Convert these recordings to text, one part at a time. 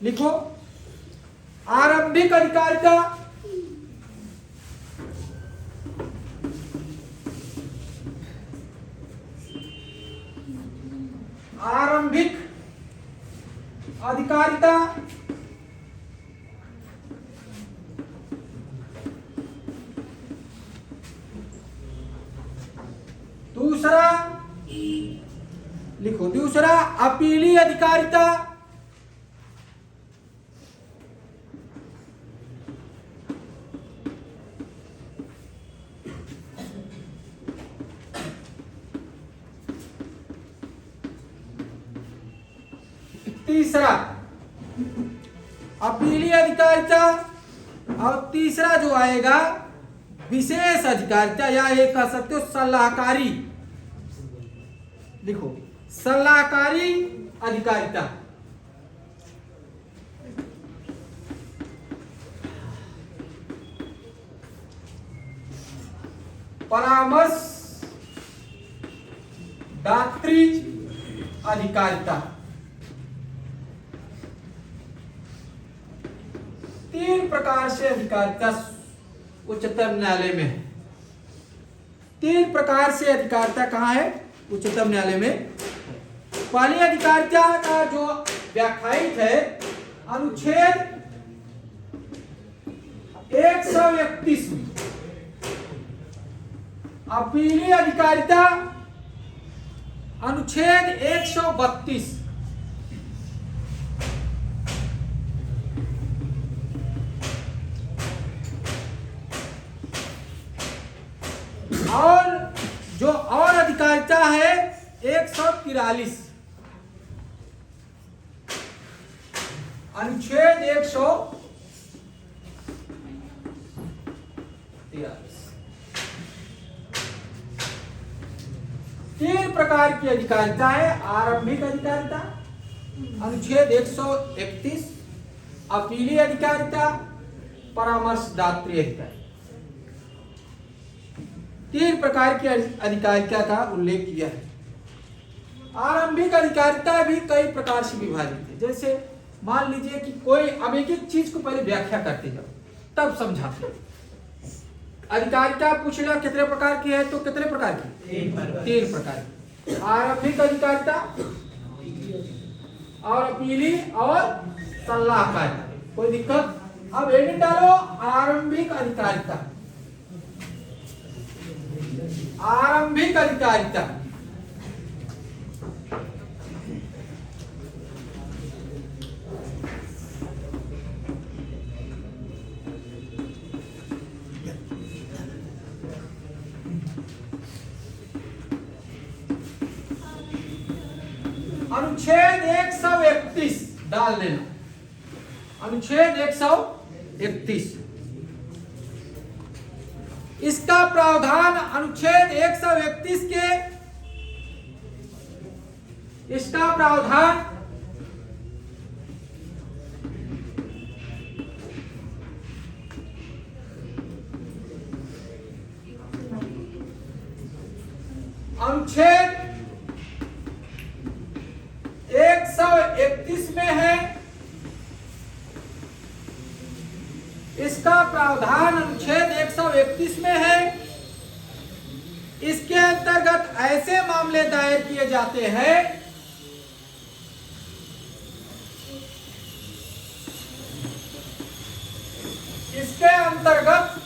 लिखो आरंभिक अधिकारिता आरंभिक अधिकारिता दूसरा लिखो दूसरा अपीली अधिकारिता तीसरा अपीली अधिकारिता और तीसरा जो आएगा विशेष अधिकारिता या ये कह सकते हो सलाहकारी। लिखो सलाहकारी अधिकारिता। परामर्श दात्री अधिकारिता। तीन प्रकार से अधिकारिता उच्चतम न्यायालय में है। तीन प्रकार से अधिकारिता कहाँ है? उच्चतम न्यायालय में। पहली अधिकारिता का जो व्याख्यायित है अनुच्छेद 131 में। अपीली अधिकारिता अनुच्छेद 132। और जो और अधिकारिता है 143 अनुच्छेद 143। तीन प्रकार की अधिकारिता है। आरंभिक अधिकारिता अनुच्छेद 131, अपीली अधिकारिता, परामर्शदात्री अधिकारिता। तीन प्रकार की अधिकारिता का उल्लेख किया है। आरंभिक अधिकारिता भी कई प्रकार से विभाजित है। जैसे मान लीजिए कि कोई अब एक चीज को पहले व्याख्या करते जाओ तब समझाते हैं। अधिकारिता पूछना कितने प्रकार की है? तो कितने प्रकार की? तीन प्रकार की। आरंभिक अधिकारिता और अपीली और सलाहकारी। कोई दिक्कत? अब एडिट डालो आरंभिक अधिकारिता। आरंभिक अधिकारिता अनुच्छेद 131 डाल देना। अनुच्छेद 131 इसका प्रावधान अनुच्छेद 131 के इसका प्रावधान अनुच्छेद 131 में है। इसका प्रावधान अनुच्छेद 131 में है। इसके अंतर्गत ऐसे मामले दायर किए जाते हैं इसके अंतर्गत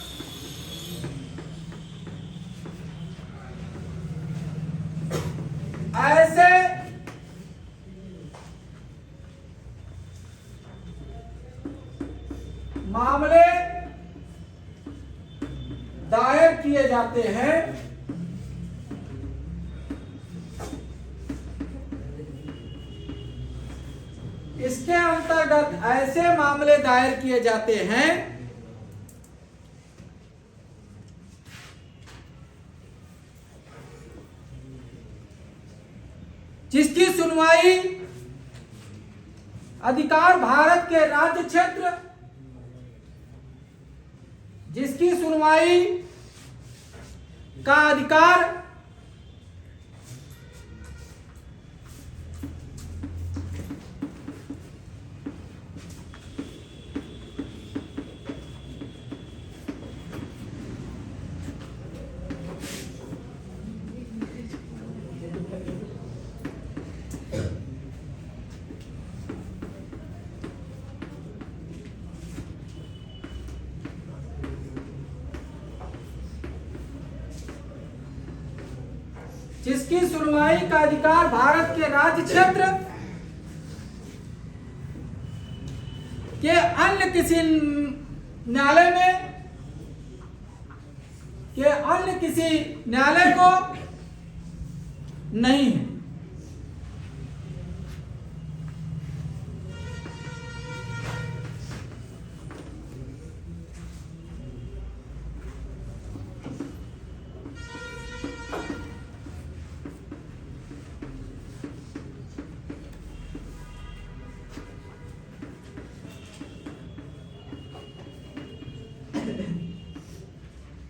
ऐसे मामले दायर किए जाते हैं इसके अंतर्गत ऐसे मामले दायर किए जाते हैं जिसकी सुनवाई अधिकार भारत के राज्य क्षेत्र जिसकी सुनवाई का अधिकार जिसकी सुनवाई का अधिकार भारत के राज्य क्षेत्र के अन्य किसी न्यायालय को नहीं है।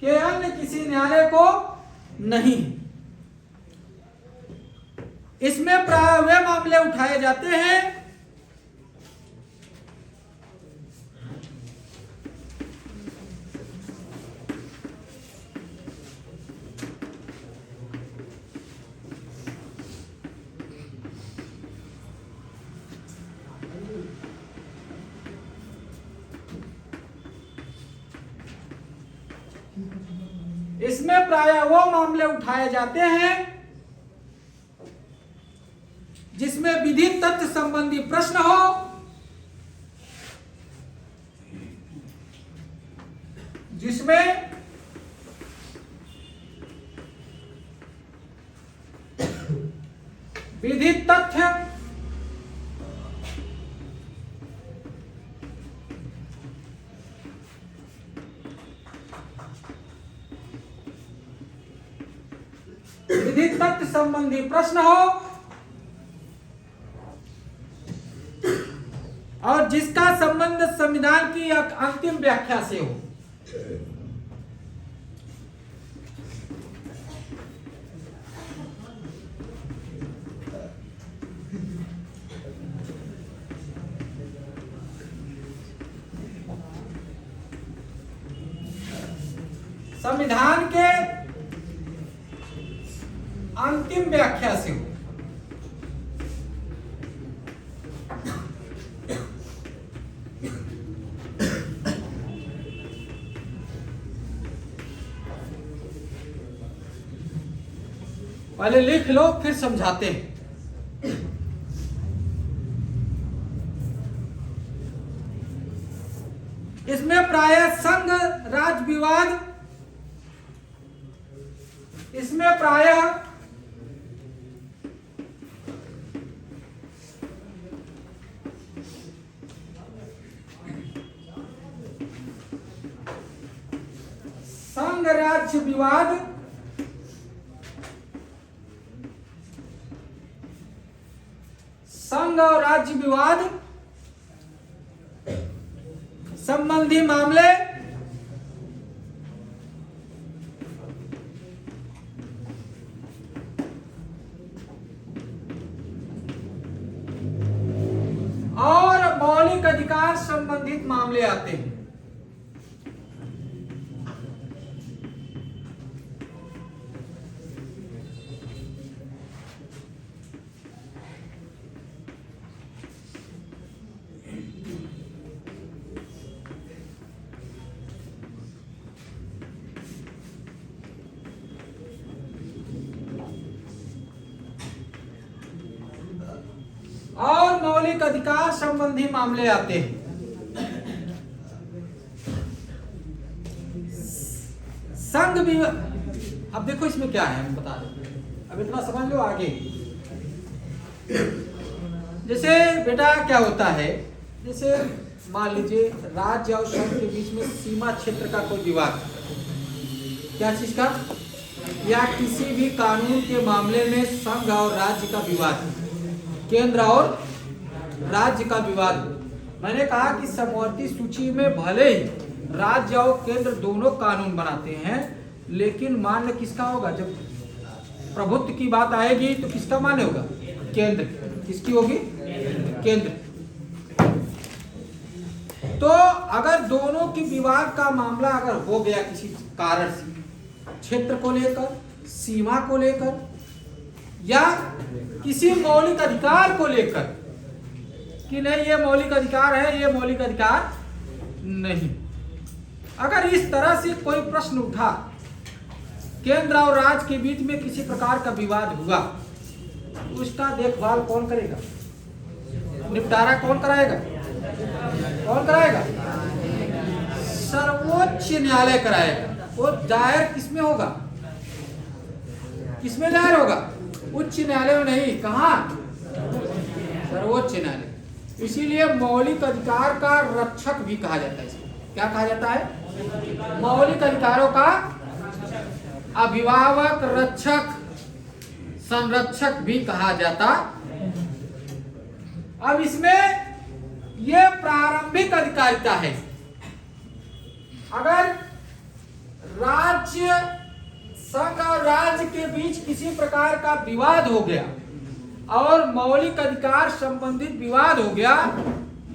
कि अन्य किसी न्यायालय को नहीं। इसमें प्राय वे मामले उठाए जाते हैं इसमें प्राय वो मामले उठाए जाते हैं जिसमें विधिक तथ्य संबंधी प्रश्न हो, जिसमें विधिक तथ्य संबंधी प्रश्न हो और जिसका संबंध संविधान की अंतिम व्याख्या से हो। संविधान के अंतिम व्याख्या से हो। पहले लिख लो फिर समझाते हैं। इसमें प्रायः संघ राज्य विवाद, इसमें प्रायः संघ राज्य विवाद, संघ और राज्य विवाद संबंधी मामले और मौलिक अधिकार संबंधित मामले आते हैं। और मौलिक अधिकार संबंधी मामले आते हैं। संघ भी, अब देखो इसमें क्या है हम बता दें, अब इतना समझ लो आगे। जैसे बेटा क्या होता है, जैसे मान लीजिए राज्य और संघ के बीच में सीमा क्षेत्र का कोई विवाद, क्या चीज का, या किसी भी कानून के मामले में संघ और राज्य का विवाद, केंद्र और राज्य का विवाद। मैंने कहा कि समवर्ती सूची में भले ही राज्य और केंद्र दोनों कानून बनाते हैं, लेकिन मान्य किसका होगा, जब प्रभुत्व की बात आएगी तो किसका मान्य होगा, केंद्र। किसकी होगी, केंद्र। तो अगर दोनों की विवाद का मामला अगर हो गया किसी कारण से, क्षेत्र को लेकर, सीमा को लेकर, या किसी मौलिक अधिकार को लेकर कि नहीं ये मौलिक अधिकार है, ये मौलिक अधिकार नहीं, अगर इस तरह से कोई प्रश्न उठा केंद्र और राज्य के बीच में किसी प्रकार का विवाद हुआ, उसका देखभाल कौन करेगा? निपटारा कौन कराएगा? कौन कराएगा? सर्वोच्च न्यायालय कराएगा। वो दायर किसमें होगा? किसमें दायर होगा? उच्च न्यायालय में नहीं। कहाँ? सर्वोच्च न्यायालय। इसीलिए मौलिक अधिकार का रक्षक भी कहा जाता है इसको। क्या कहा जाता है? मौलिक अधिकारों का अभिभावक, रक्षक, संरक्षक भी कहा जाता। अब इसमें यह प्रारंभिक अधिकारिता है। अगर राज्य, संघ और राज्य के बीच किसी प्रकार का विवाद हो गया और मौलिक अधिकार संबंधित विवाद हो गया,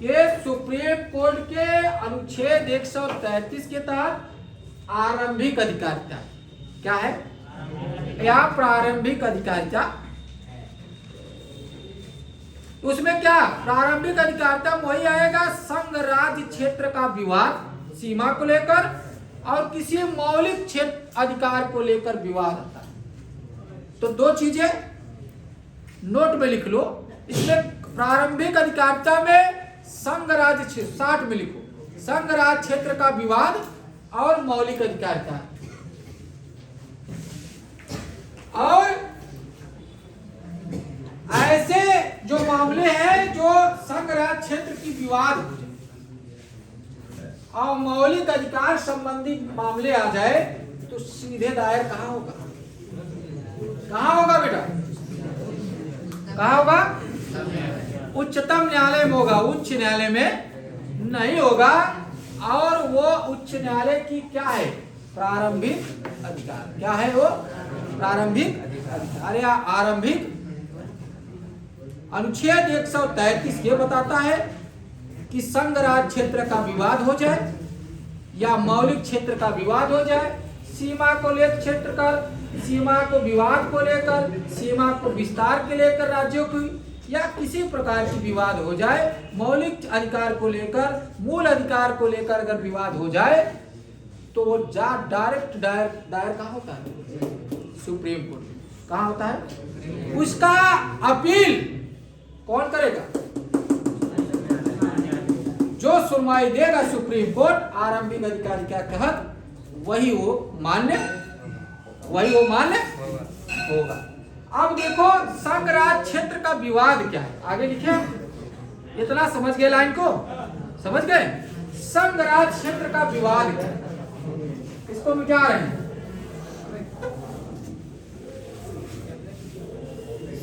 ये सुप्रीम कोर्ट के अनुच्छेद 133 के तहत आरंभिक अधिकारिता। क्या है? या प्रारंभिक अधिकारिता। उसमें क्या प्रारंभिक अधिकारिता वही आएगा, संघ राज्य क्षेत्र का विवाद सीमा को लेकर और किसी मौलिक क्षेत्र अधिकार को लेकर विवाद आता है। तो दो चीजें नोट में लिख लो। इसमें प्रारंभिक अधिकारिता में संघ राज्य क्षेत्र 60 में लिखो, संघ राज्य क्षेत्र का विवाद और मौलिक अधिकारिता। और ऐसे जो मामले हैं जो संघ राज्य क्षेत्र की विवाद हो जाए और मौलिक अधिकार संबंधी मामले आ जाए तो सीधे दायर कहाँ होगा? कहाँ होगा बेटा? कहाँ होगा? उच्चतम न्यायालय में होगा, उच्च न्यायालय में नहीं होगा। और वो उच्च न्यायालय की क्या है? प्रारंभिक अधिकार। क्या है वो? प्रारंभिक अधिकार या आरंभिक। अनुच्छेद 133 ये बताता है कि संघ राज्य क्षेत्र का विवाद हो जाए या मौलिक क्षेत्र का विवाद हो जाए, सीमा को लेकर क्षेत्र का, सीमा को विवाद को लेकर, सीमा को विस्तार के लेकर राज्यों की, या किसी प्रकार की विवाद हो जाए, मौलिक अधिकार को लेकर, मूल अधिकार को लेकर अगर विवाद हो जाए तो वो डायरेक्ट दायर कहाँ होता है? Supreme court. कहाँ होता है? उसका अपील कौन करेगा? जो सुनवाई देगा सुप्रीम कोर्ट आरंभिक अधिकारी के तहत, वही वो मान्य होगा। अब देखो संघ राज्य क्षेत्र का विवाद क्या है, आगे लिखे। इतना समझ गए? लाइन को समझ गए? संघ राज्य क्षेत्र का विवाद क्या है, इसको मिटा रहे हैं।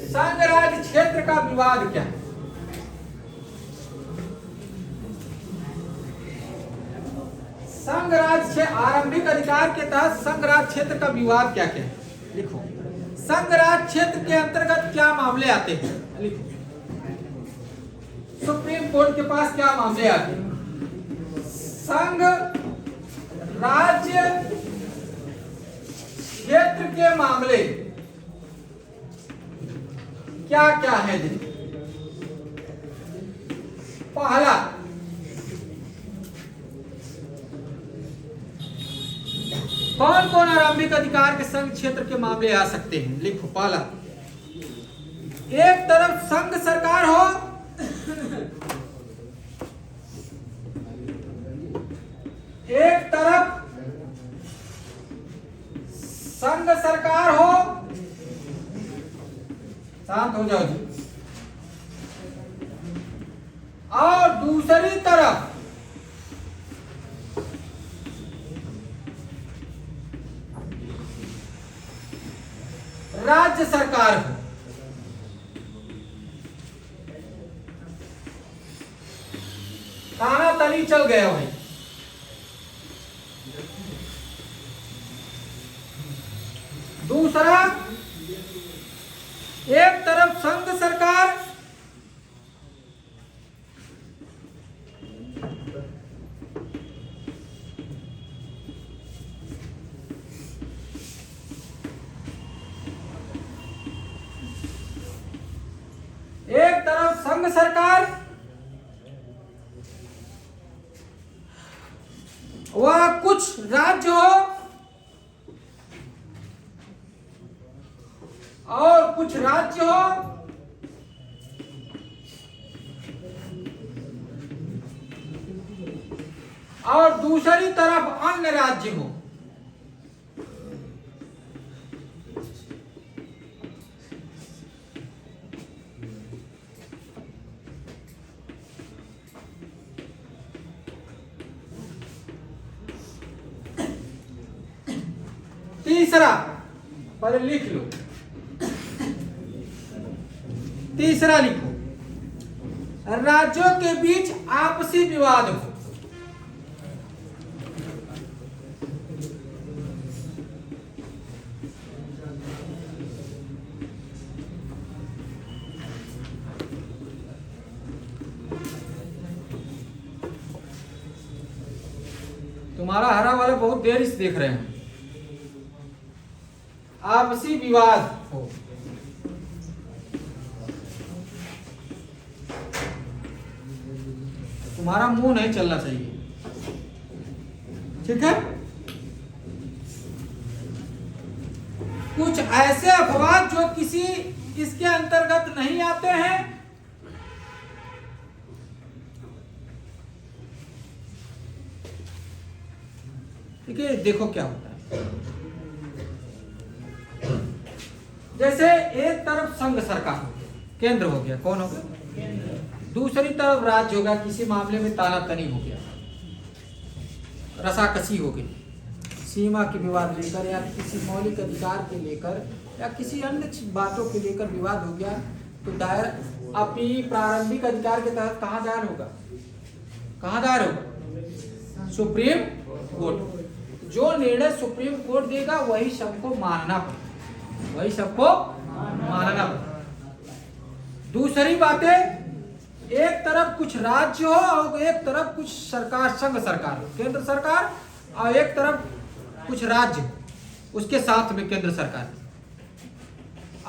संघ राज्य क्षेत्र का विवाद क्या है? संघ राज्य आरंभिक अधिकार के तहत संघ राज्य क्षेत्र का विवाद क्या क्या है? लिखो। संघ राज्य क्षेत्र के अंतर्गत क्या मामले आते हैं? लिखो। सुप्रीम कोर्ट के पास क्या मामले आते हैं? संघ राज्य क्षेत्र के मामले क्या क्या है? पहला, कौन कौन आरंभिक अधिकार के संघ क्षेत्र के मामले आ सकते हैं? लिखो। पहला, एक तरफ संघ सरकार हो, एक तरफ संघ सरकार हो, शांत हो जाओ जी, और दूसरी तरफ राज्य सरकार हो। ताना तनी चल गया भाई। दूसरा, एक तरफ संघ सरकार, एक तरफ संघ सरकार वह कुछ राज्य हो कुछ राज्य हो और दूसरी तरफ अन्य राज्य हो। तीसरा, पहले लिख लो, तीसरा लिखो, राज्यों के बीच आपसी विवाद हो। तुम्हारा हरा वाला बहुत देर से देख रहे हैं। आपसी विवाद हो। तुम्हारा मुंह नहीं चलना चाहिए, ठीक है। कुछ ऐसे अपवाद जो किसी इसके अंतर्गत नहीं आते हैं, ठीक है। देखो क्या होता है, जैसे एक तरफ संघ सरकार हो गया, केंद्र हो गया, कौन हो गया, दूसरी तरफ राज्य होगा, किसी मामले में तानातनी हो गया, रसाकसी हो गई, सीमा के विवाद लेकर या किसी मौलिक अधिकार के लेकर या किसी अन्य बातों के लेकर विवाद हो गया, तो दायर अपनी प्रारंभिक अधिकार के तहत कहाँ दायर होगा, कहाँ दायर होगा, सुप्रीम कोर्ट। जो निर्णय सुप्रीम कोर्ट देगा वही सबको मानना पड़ेगा, वही सबको मानना पड़ेगा। दूसरी बातें, एक तरफ कुछ राज्य हो और एक तरफ कुछ सरकार, संघ सरकार, केंद्र सरकार, और एक तरफ कुछ राज्य उसके साथ में केंद्र सरकार,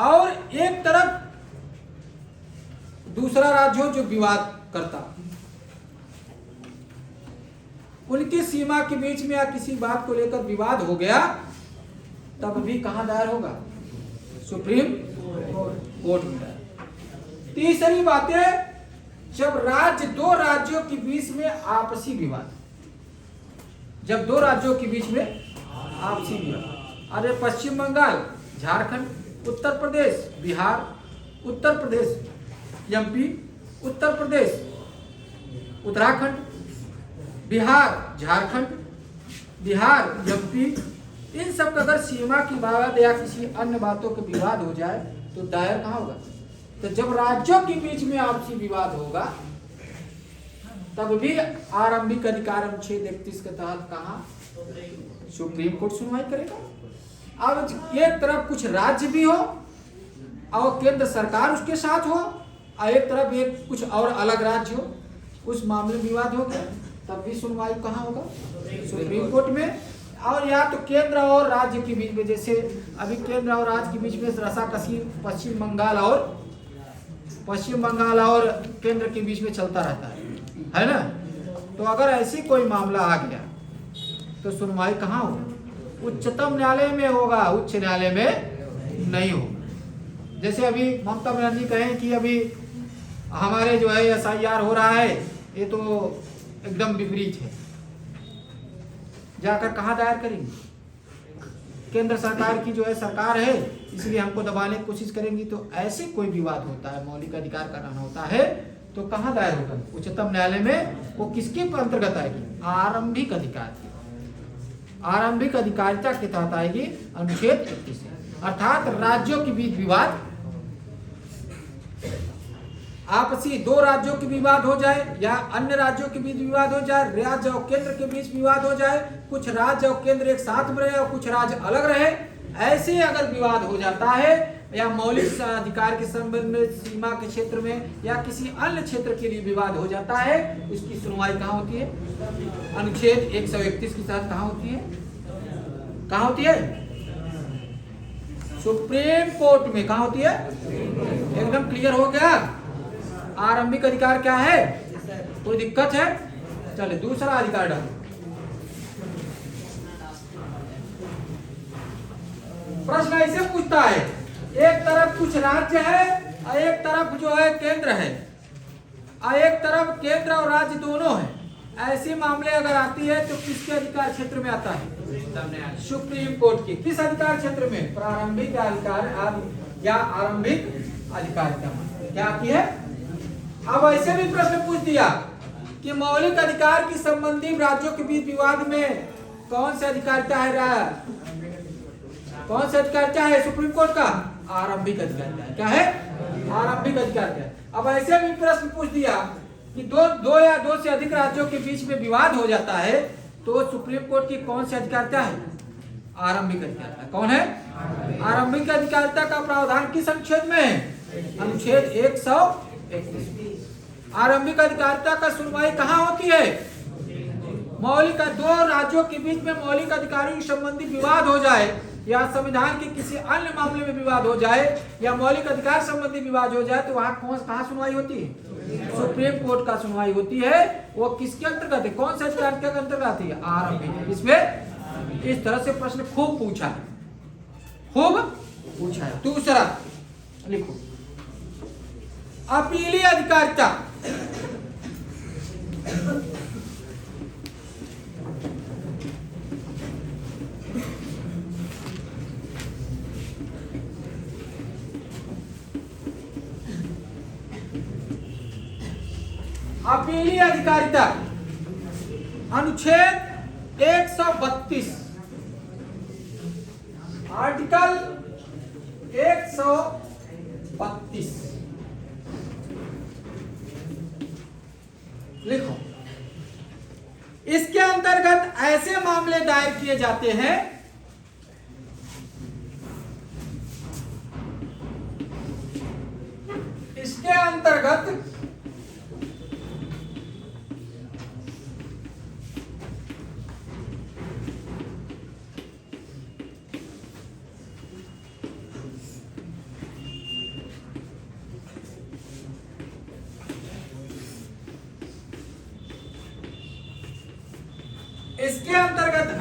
और एक तरफ दूसरा राज्य हो जो विवाद करता, उनकी सीमा के बीच में या किसी बात को लेकर विवाद हो गया, तब भी कहां दायर होगा, सुप्रीम कोर्ट में दायर। तीसरी बात है, जब राज्य, दो राज्यों के बीच में आपसी विवाद, जब दो राज्यों के बीच में आपसी विवाद, अरे पश्चिम बंगाल, झारखंड, उत्तर प्रदेश, बिहार, उत्तर प्रदेश, एमपी, उत्तर प्रदेश, उत्तराखंड, बिहार, झारखंड, बिहार, एमपी, इन सब का अगर सीमा की बात या किसी अन्य बातों के विवाद हो जाए तो दायर कहाँ होगा, तो जब राज्यों के बीच में आपसी विवाद होगा तब भी आरंभिक अधिकार अनुच्छेद 31 के तहत कहाँ, सुप्रीम कोर्ट सुनवाई करेगा। अब एक तरफ कुछ राज्य भी हो और केंद्र सरकार उसके साथ हो, और एक तरफ एक कुछ और अलग राज्य हो, उस मामले में विवाद हो गया, तब भी सुनवाई कहाँ होगा, सुप्रीम कोर्ट में। और या तो केंद्र और राज्य के बीच में, जैसे अभी केंद्र और राज्य के बीच में रसाकसी पश्चिम बंगाल और केंद्र के बीच में चलता रहता है ना। तो अगर ऐसी कोई मामला आ गया तो सुनवाई कहाँ होगा, उच्चतम न्यायालय में होगा, उच्च न्यायालय में नहीं होगा। जैसे अभी ममता बनर्जी कहें कि अभी हमारे जो है SIR हो रहा है, ये तो एकदम विपरीत है, जाकर कहाँ दायर करेंगे, केंद्र सरकार की जो है सरकार है इसलिए हमको दबाने की कोशिश करेंगी। तो ऐसे कोई विवाद होता है, मौलिक अधिकार का रहना होता है, तो कहाँ दायर होगा, उच्चतम न्यायालय में। वो किसके अंतर्गत आएगी, आरंभिक अधिकार की, आरंभिक अधिकारिता के तहत आएगी अनुच्छेद 31। अर्थात राज्यों के बीच विवाद, आपसी दो राज्यों के विवाद हो जाए या अन्य राज्यों के बीच विवाद हो जाए, राज्य और केंद्र के बीच विवाद हो जाए, कुछ राज्य और केंद्र एक साथ में रहे और कुछ राज्य अलग रहे, ऐसे अगर विवाद हो जाता है या मौलिक अधिकार के संबंध में, सीमा के क्षेत्र में या किसी अन्य क्षेत्र के लिए विवाद हो जाता है, उसकी सुनवाई कहाँ होती है, अनुच्छेद 131 के तहत कहाँ होती है, कहाँ होती है, सुप्रीम कोर्ट में। कहाँ होती है, एकदम क्लियर हो गया। आरंभिक अधिकार क्या है, कोई दिक्कत है, चले दूसरा अधिकार डालो। प्रश्न ऐसे पूछता है, एक तरफ कुछ राज्य है और एक तरफ जो है केंद्र है, और एक तरफ केंद्र और राज्य दोनों है, ऐसे मामले अगर आती है तो किसके अधिकार क्षेत्र में आता है? सुप्रीम कोर्ट के। किस अधिकार क्षेत्र में? प्रारंभिक अधिकार या आरंभिक अधिकारिता। क्या की है? अब ऐसे भी प्रश्न पूछ दिया कि मौलिक अधिकार की संबंधी राज्यों के बीच विवाद में कौन सा अधिकारिता है? कौन सा अधिकारिता है सुप्रीम कोर्ट का? आरंभिक अधिकारिता है। क्या है? आरंभिक अधिकारिता है। अब ऐसे भी प्रश्न पूछ दिया कि दो या दो से अधिक राज्यों के बीच में विवाद हो जाता है तो सुप्रीम कोर्ट की कौन सी अधिकारिता है? आरंभिक अधिकारिता। कौन है? आरंभिक अधिकारिता का प्रावधान किस अनुच्छेद में है? अनुच्छेद 131। आरंभिक अधिकारिता का सुनवाई कहाँ होती है? मौलिक दो राज्यों के बीच में मौलिक अधिकारों संबंधी विवाद हो जाए या संविधान के किसी अन्य मामले में विवाद हो जाए या मौलिक अधिकार संबंधी विवाद हो जाए तो वहां कहाँ सुनवाई होती है? सुप्रीम कोर्ट का सुनवाई होती है। वो किसके अंतर्गत है? कौन सा अधिकारिता के अंतर्गत आती है? आरंभिक। इसमें इस तरह से प्रश्न खूब पूछा है, खूब पूछा है। दूसरा लिखो, अपीली अधिकारिता। अपीली अधिकारिता अनुच्छेद 132 आर्टिकल 132 लिखो। इसके अंतर्गत ऐसे मामले दायर किए जाते हैं इसके अंतर्गत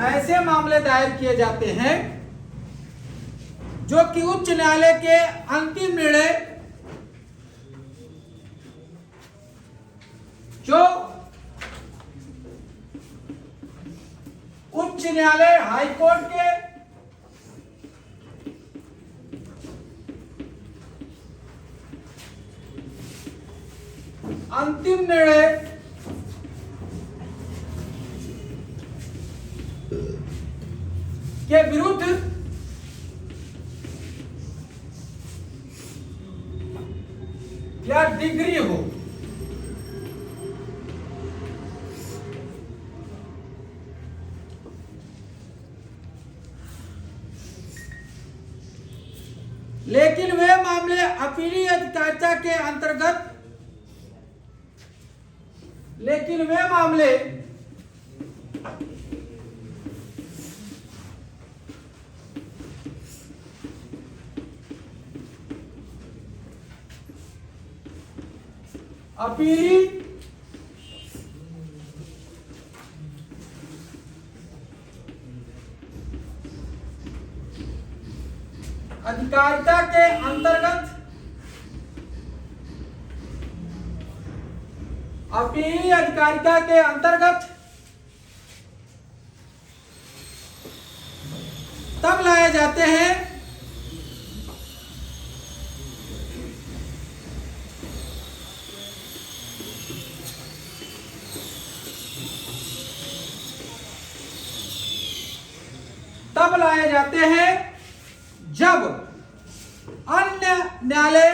ऐसे मामले दायर किए जाते हैं जो कि उच्च न्यायालय के अंतिम निर्णय उच्च न्यायालय हाई कोर्ट के अंतिम निर्णय के विरुद्ध या डिग्री हो, लेकिन वे मामले अपीली अधिकारिता के अंतर्गत अपीली अधिकारिता के अंतर्गत तब लाए जाते हैं जब अन्य न्यायालय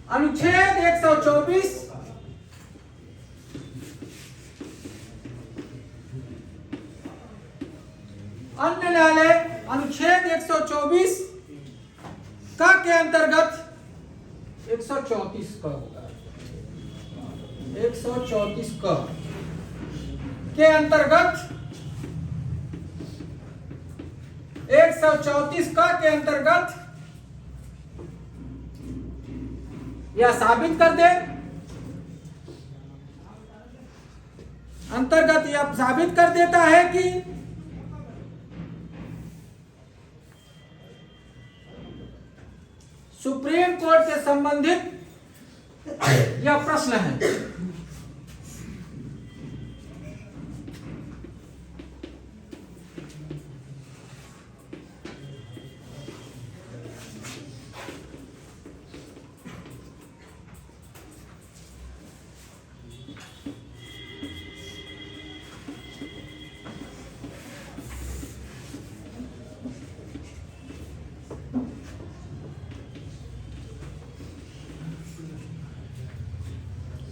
अनुच्छेद 124 अन्य न्यायालय अनुच्छेद 124 का के अंतर्गत 134 का होगा 134 का के अंतर्गत 134 का के अंतर्गत या साबित कर दे, अंतर्गत यह साबित कर देता है कि सुप्रीम कोर्ट से संबंधित यह प्रश्न है।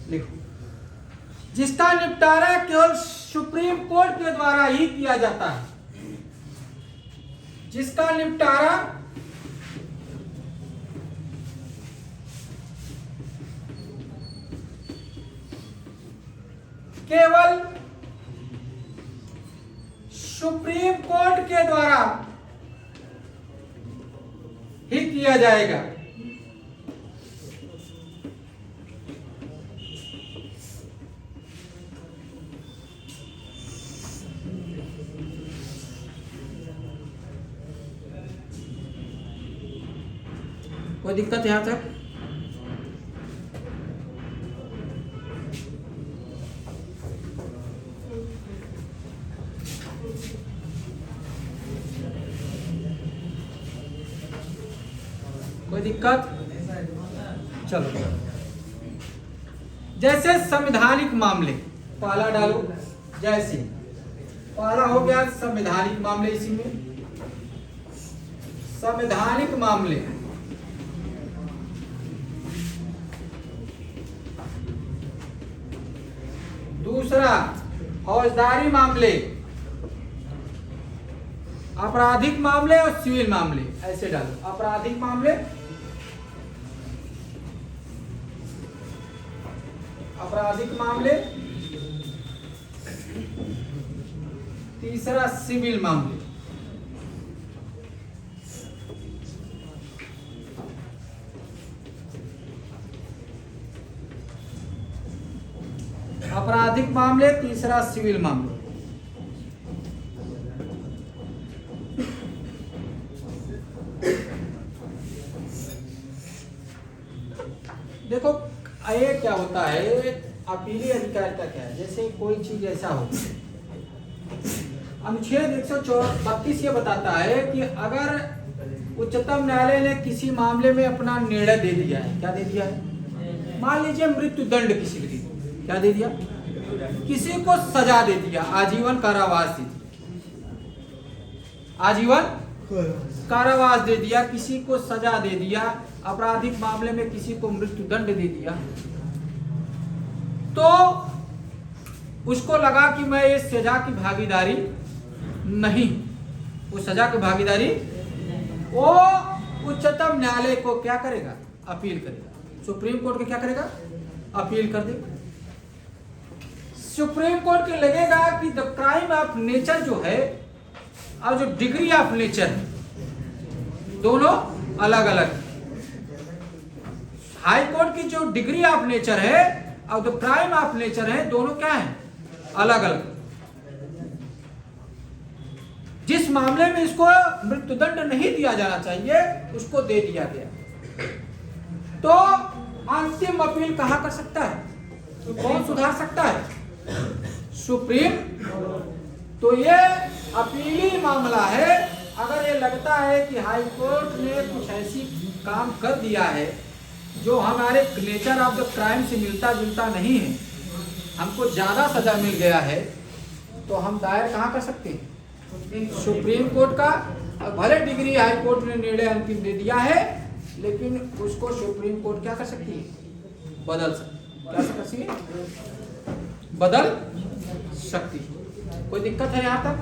लिखो, जिसका निपटारा केवल सुप्रीम कोर्ट के द्वारा ही किया जाता है, जिसका निपटारा केवल सुप्रीम कोर्ट के द्वारा ही किया जाएगा। कोई दिक्कत यहां तक? कोई दिक्कत? चलो, जैसे संवैधानिक मामले पहला डालो, जैसे पहला हो गया संवैधानिक मामले, इसी में संवैधानिक मामले। दूसरा फौजदारी मामले, आपराधिक मामले और सिविल मामले, ऐसे डालो। आपराधिक मामले, आपराधिक मामले, तीसरा सिविल मामले। आपराधिक मामले, तीसरा सिविल मामले। देखो ये क्या होता है, अपीली अधिकारिता क्या है। जैसे कोई चीज ऐसा हो, अनुच्छेद 132 ये बताता है कि अगर उच्चतम न्यायालय ने किसी मामले में अपना निर्णय दे दिया है, क्या दे दिया है, मान लीजिए मृत्यु दंड किसी को दे दिया, क्या दे दिया, किसी को सजा दे दिया, आजीवन कारावास दे दिया, आजीवन कारावास दे दिया, किसी को सजा दे दिया, आपराधिक मामले में किसी को मृत्यु दंड दे दिया, तो उसको लगा कि मैं ये सजा की भागीदारी नहीं, वो सजा की भागीदारी, वो उच्चतम न्यायालय को क्या करेगा, अपील करेगा, सुप्रीम कोर्ट को क्या करेगा, अपील कर देगा। सुप्रीम कोर्ट को लगेगा कि द क्राइम ऑफ नेचर जो है और जो डिग्री ऑफ नेचर है, दोनों अलग अलग। हाई कोर्ट की जो डिग्री ऑफ नेचर है और जो क्राइम ऑफ नेचर है, दोनों क्या है, अलग अलग। जिस मामले में इसको मृत्युदंड नहीं दिया जाना चाहिए, उसको दे दिया गया, तो अंतिम अपील कहां कर सकता है, तो कौन सुधार सकता है, सुप्रीम। तो ये अपीली मामला है। अगर ये लगता है कि हाई कोर्ट ने कुछ ऐसी काम कर दिया है जो हमारे नेचर ऑफ द क्राइम से मिलता जुलता नहीं है, हमको ज्यादा सजा मिल गया है, तो हम दायर कहाँ कर सकते हैं, सुप्रीम कोर्ट का। भले डिग्री हाई कोर्ट ने निर्णय अंतिम दे दिया है, लेकिन उसको सुप्रीम कोर्ट क्या कर सकती है, बदल सकती, क्या कर सकती है, बदल सकती है। कोई दिक्कत है यहाँ तक?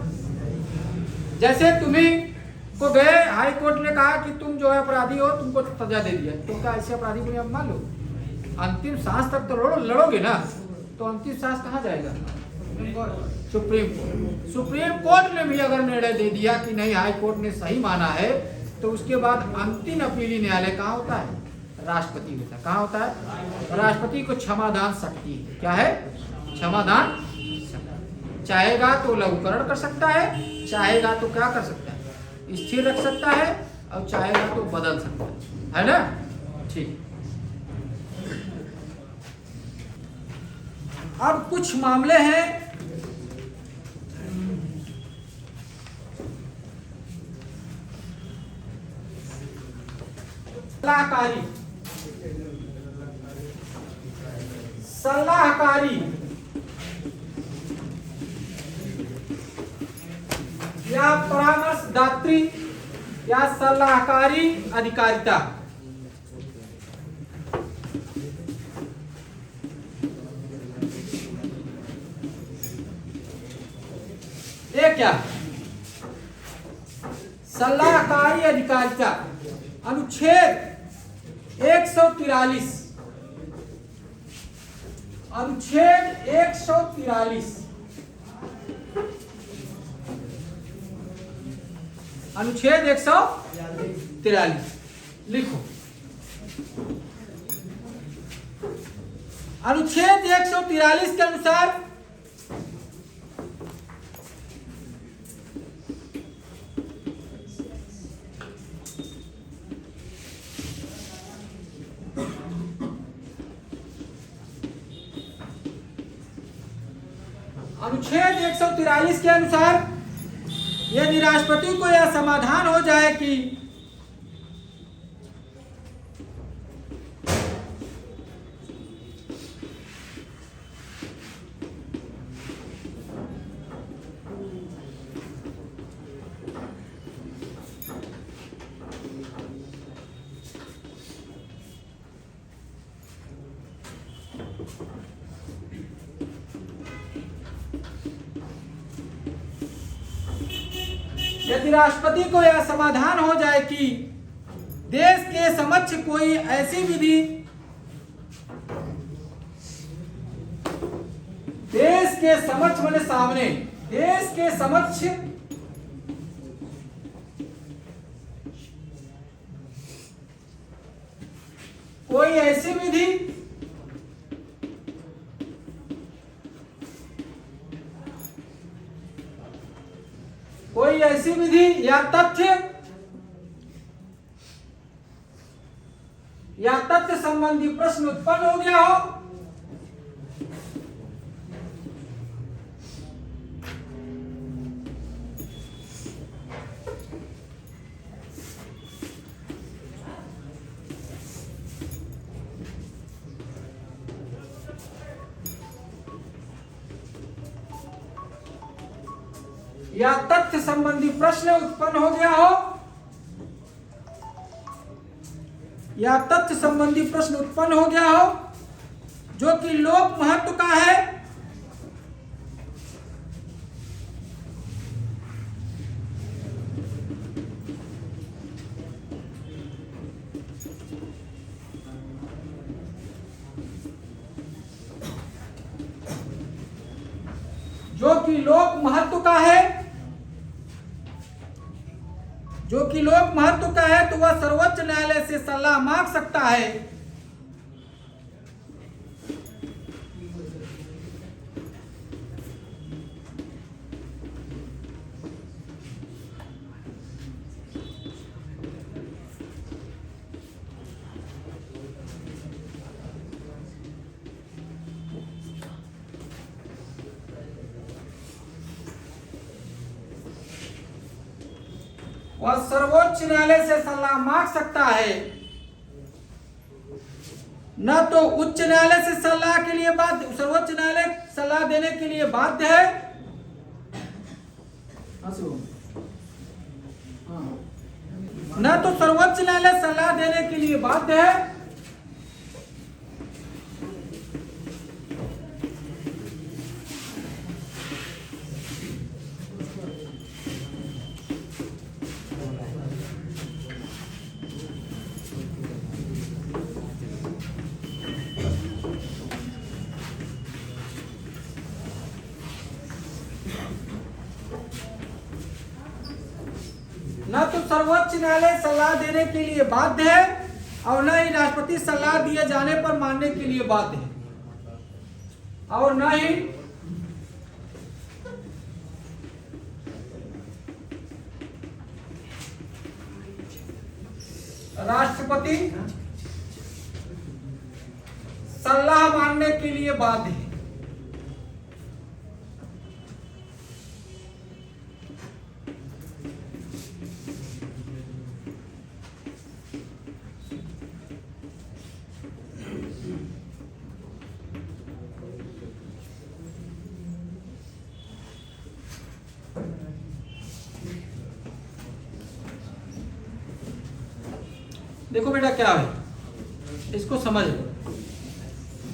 जैसे तुम्हें को गए, हाई कोर्ट ने कहा कि तुम जो है अपराधी हो, तुमको सजा दे दिया, तो क्या ऐसे अपराधी को आप मान लो, अंतिम सांस तक तो लड़ोगे ना, तो अंतिम सांस कहाँ जाएगा, सुप्रीम कोर्ट। सुप्रीम कोर्ट ने भी अगर निर्णय दे दिया कि नहीं हाई कोर्ट ने सही माना है, तो उसके बाद अंतिम अपीली न्यायालय कहाँ होता है, राष्ट्रपति होता है। कहाँ होता है? राष्ट्रपति को क्षमादान शक्ति है। क्या है? क्षमादान शक्ति। चाहेगा तो लघुकरण कर सकता है, चाहेगा तो क्या कर सकता है? स्थिर रख सकता है, और चाहेगा तो बदल सकता है ना? ठीक। अब कुछ मामले हैं सलाहकारी। सलाहकारी या परामर्शदात्री या सलाहकारी अधिकारिता। ये क्या? सलाहकारी अधिकारिता अनुच्छेद 143, अनुच्छेद 143, अनुच्छेद 143 लिखो। अनुच्छेद 143 के अनुसार अनुच्छेद 143 के अनुसार यदि राष्ट्रपति को यह समाधान हो जाए कि यदि राष्ट्रपति को यह समाधान हो जाए कि देश के समक्ष कोई ऐसी विधि, देश के समक्ष माने सामने, देश के समक्ष कोई ऐसी विधि या तथ्य संबंधी प्रश्न उत्पन्न हो गया हो, या तथ्य संबंधी प्रश्न उत्पन्न हो गया हो, या तथ्य संबंधी प्रश्न उत्पन्न हो गया हो जो कि लोक महत्व का है, जो कि लोक महत्व का है, जो कि लोक महत्व का है, तो वह सर्वोच्च न्यायालय से सलाह मांग सकता है। वह सर्वोच्च न्यायालय से सलाह मांग सकता है, न तो उच्च न्यायालय से सलाह के लिए बाध्य, सर्वोच्च न्यायालय सलाह देने के लिए बाध्य है, न तो सर्वोच्च न्यायालय सलाह देने के लिए बाध्य है, न तो सर्वोच्च न्यायालय सलाह देने के लिए बाध्य है, और न ही राष्ट्रपति सलाह दिए जाने पर मानने के लिए बाध्य है, और न ही राष्ट्रपति सलाह मानने के लिए बाध्य है। देखो बेटा क्या है, इसको समझ लो,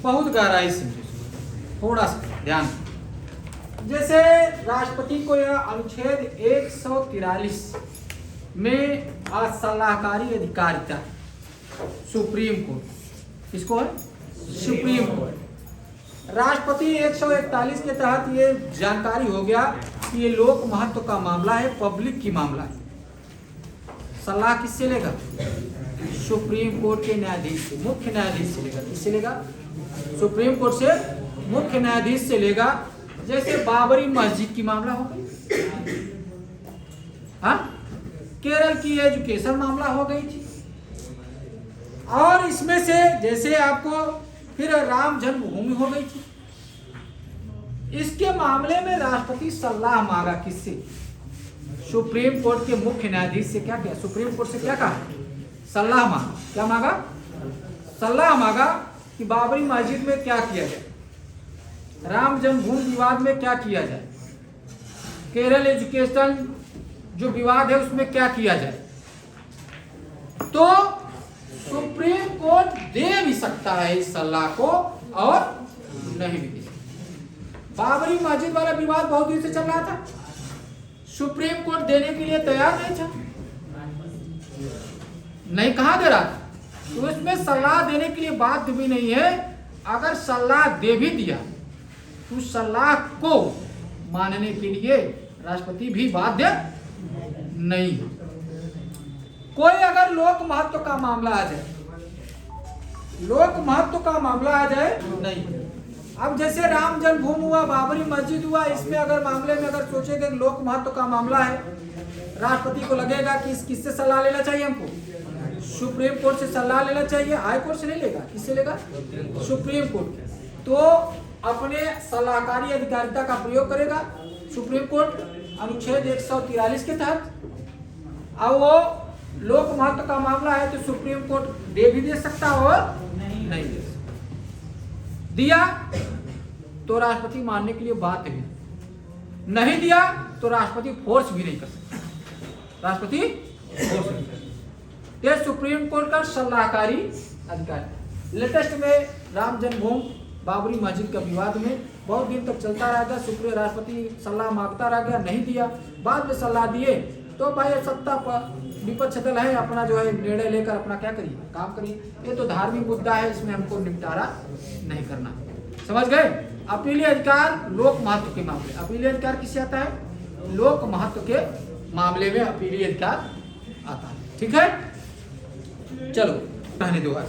बहुत गहराई से थोड़ा सा ध्यान। जैसे राष्ट्रपति को यह अनुच्छेद 143 में सलाहकारी अधिकारिता, सुप्रीम कोर्ट, इसको है सुप्रीम कोर्ट। राष्ट्रपति 141 के तहत ये जानकारी हो गया कि ये लोक महत्व का मामला है, पब्लिक की मामला है। सलाह किससे लेगा? सुप्रीम कोर्ट के न्यायाधीश से, मुख्य न्यायाधीश से लेगा। किससे लेगा? सुप्रीम कोर्ट से, मुख्य न्यायाधीश से लेगा। जैसे बाबरी मस्जिद की मामला हो गई, हाँ, केरल की एजुकेशन मामला हो गई थी, और इसमें से जैसे आपको फिर राम जन्मभूमि हो गई थी। इसके मामले में राष्ट्रपति सलाह मांगा किससे? सुप्रीम कोर्ट के मुख्य न्यायाधीश से। क्या किया? सुप्रीम कोर्ट से क्या कहा? सलाह मांगा। क्या मांगा? सलाह मांगा कि बाबरी मस्जिद में क्या किया जाए, राम जन्मभूमि विवाद में क्या किया जाए, केरल एजुकेशन जो विवाद है उसमें क्या किया जाए। तो सुप्रीम कोर्ट दे भी सकता है इस सलाह को और नहीं भी दे सकता। बाबरी मस्जिद वाला विवाद बहुत दिन से चल रहा था, सुप्रीम कोर्ट देने के लिए तैयार नहीं था, नहीं कहा दे रहा था, तो इसमें सलाह देने के लिए बाध्य भी नहीं है। अगर सलाह दे भी दिया तो सलाह को मानने के लिए राष्ट्रपति भी बाध्य नहीं। कोई अगर लोक महत्व का मामला आ जाए, लोक महत्व का मामला आ जाए नहीं। अब जैसे राम जन्मभूमि हुआ, बाबरी मस्जिद हुआ, इसमें अगर मामले में अगर सोचेंगे लोक महत्व का मामला है, राष्ट्रपति को लगेगा कि किससे सलाह लेना चाहिए, हमको सुप्रीम कोर्ट से सलाह लेना चाहिए, हाई कोर्ट से नहीं लेगा, किससे लेगा? Supreme court. तो अपने सलाहकारी अधिकारिता का प्रयोग करेगा सुप्रीम कोर्ट अनुच्छेद 143 के तहत। अब वो लोक महत्व का मामला है तो सुप्रीम कोर्ट दे भी दे सकता और नहीं दे सकता। दिया तो राष्ट्रपति मानने के लिए बाध्य है, नहीं दिया तो राष्ट्रपति फोर्स भी नहीं कर सकता, राष्ट्रपति फोर्स नहीं कर सकता। यह सुप्रीम कोर्ट का सलाहकारी अधिकार। लेटेस्ट में राम जन्मभूमि बाबरी मस्जिद का विवाद में बहुत दिन तक चलता रहा था, सुप्रीम राष्ट्रपति सलाह मांगता रह गया, नहीं दिया, बाद में सलाह दिए। तो भाई सत्ता पर विपक्ष दल है, अपना जो है निर्णय लेकर अपना क्या करिए, काम करिए। ये तो धार्मिक मुद्दा है, इसमें हमको निपटारा नहीं करना। समझ गए? अपीलीय अधिकार लोक महत्व के मामले, अपीलीय अधिकार किससे आता है? लोक महत्व के मामले में अपीलीय अधिकार आता है। ठीक है, चलो रहने दो आज।